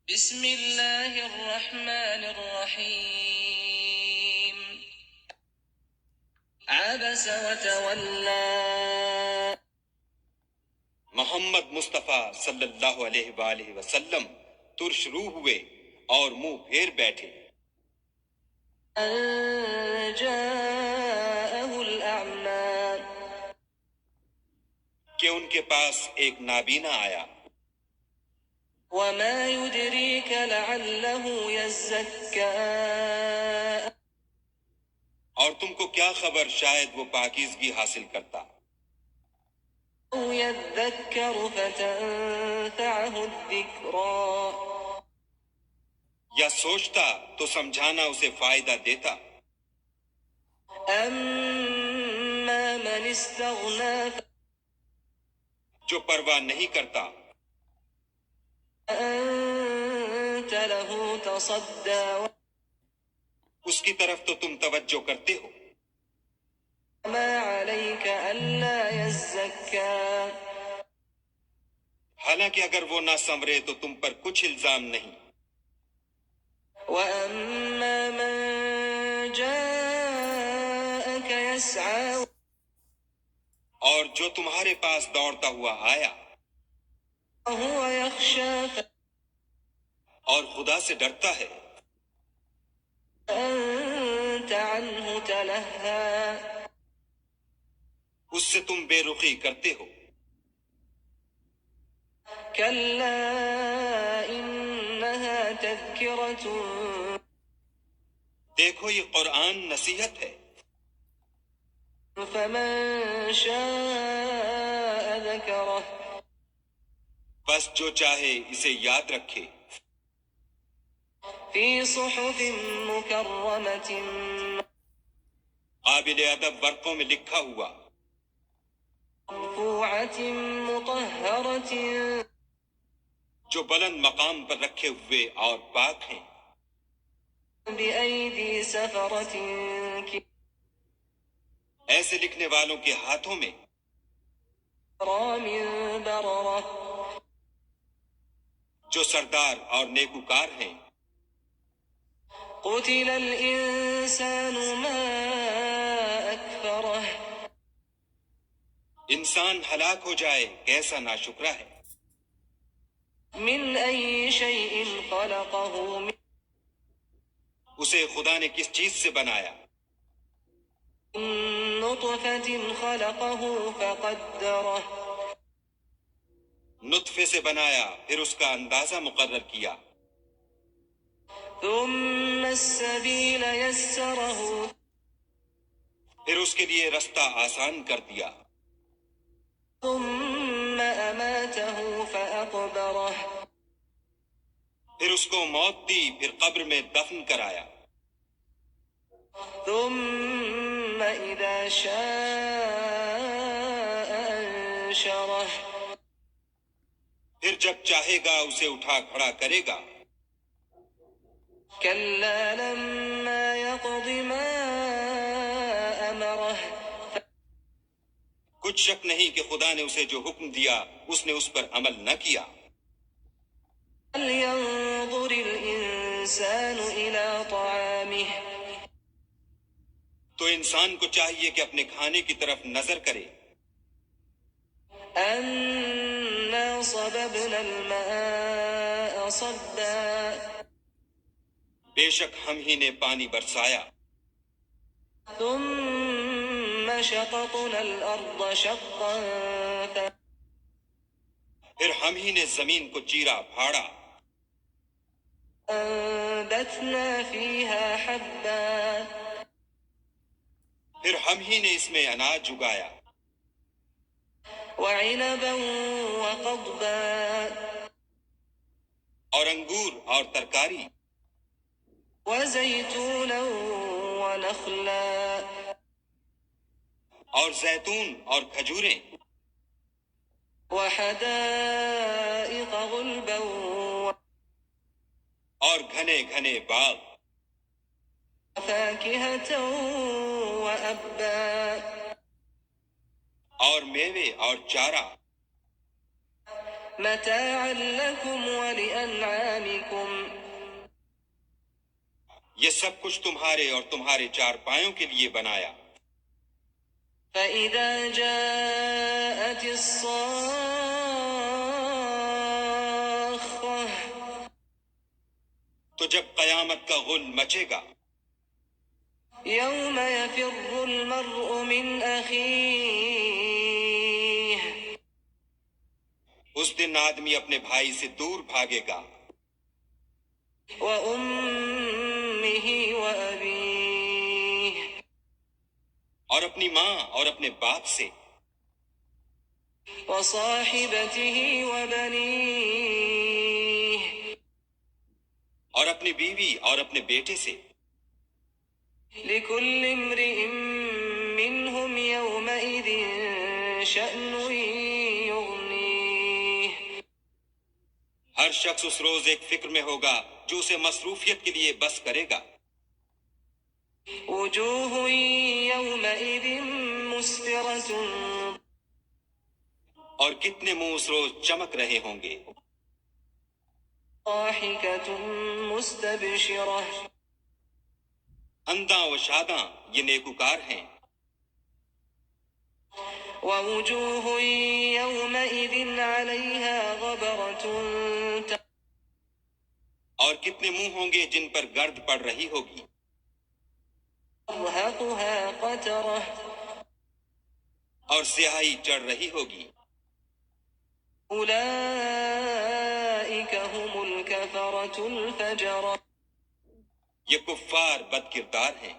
بسم اللہ الرحمن الرحیم عبس وتولى محمد مصطفیٰ صلی اللہ علیہ وآلہ وسلم ترش روح ہوئے اور منہ پھیر بیٹھے ان جاءه الأعمى کہ ان کے پاس ایک نابینا آیا وما يدريك لعله يزكى اور تم کو کیا خبر شاید وہ پاکیزگی حاصل کرتا أو يذكر فتنفعه الذكرى یا سوچتا تو سمجھانا اسے فائدہ دیتا أما من استغنى جو پرواہ نہیں کرتا فأنت له تصدى اس کی طرف تو تم توجہ کرتے ہو وما عليك ألا يزكى حالانکہ اگر وہ نہ سنورے تو تم پر کچھ الزام نہیں وأما من جاءك يسعى اور جو تمہارے پاس دوڑتا ہوا آیا وهو يخشى اور خدا سے ڈرتا ہے فأنت عنه تلهى اس سے تم بے رخی کرتے ہو كلا إنها تذكرة دیکھو یہ قرآن نصیحت ہے فمن شاء ذكره بس جو چاہے اسے یاد رکھے في صحف مكرمة قابل ادب ورقوں میں لکھا ہوا مرفوعة مطهرة جو بلند مقام پر رکھے ہوئے اور پاک ہیں بأيدي سفرة ایسے لکھنے والوں کے ہاتھوں میں كرام بررة جو سردار اور نیکوکار ہیں قتل الإنسان ما أكفره انسان ہلاک ہو جائے کیسا ناشکرا ہے من أي شيء خلقه من اسے خدا نے کس چیز سے بنایا نطفة خلقه فقدره نطفے سے بنایا پھر اس کا اندازہ مقرر کیا ثم السبيل يسره پھر اس کے لیے رستہ آسان کر دیا ثم أماته فأقبره پھر اس کو موت دی پھر قبر میں دفن کرایا ثم إذا شاء أنشره پھر جب چاہے گا اسے اٹھا کھڑا کرے گا كلا لما يقض ما أمره کچھ شک نہیں کہ خدا نے اسے جو حکم دیا اس نے اس پر عمل نہ کیا فلينظر الإنسان إلى طعامه تو انسان کو چاہیے کہ اپنے کھانے کی طرف نظر کرے أنا صببنا الماء صبا بے شک ہم ہی نے پانی برسایا ثم شققنا الأرض شقا پھر ہم ہی نے زمین کو چیرا پھاڑا فأنبتنا فيها حبا پھر ہم ہی نے اس میں اناج اگایا وعنبا وقضبا اور انگور اور ترکاری وزيتونا ونخلا اور زیتون اور کھجوریں وحدائق غلبا اور گھنے گھنے باغ وفاكهة وأبا اور میوے اور چارہ متاعا لكم ولأنعامكم یہ سب کچھ تمہارے اور تمہارے چارپایوں کے لیے بنایا. فإذا جاءت الصاخة تو جب قیامت کا غل مچے گا، يوم يفر المرء من أخيه اس دن آدمی اپنے بھائی سے دور بھاگے گا، وأمه وأبيه اور اپنی ماں اور اپنے باپ سے، وصاحبته وبنيه اور اپنی بیوی اور اپنے بیٹے سے. لكل امرئ منهم يومئذ شأن يغنيه ہر شخص اس روز ایک فکر میں ہوگا جو اسے مصروفیت کے لیے بس کرے گا. وجوه يومئذ مسفرة اور کتنے منہ اس روز چمک رہے ہوں گے، ضاحكة مستبشرة انداں و شاداں یہ نیکوکار ہیں. ووجوه يومئذ عليها غبرة اور کتنے منہ ہوں گے جن پر گرد پڑ رہی ہوگی، ترهقها قترة اور سیاہی چڑھ رہی ہوگی. أولئك هم الكفرة الفجرة یہ کفار بد کردار ہیں.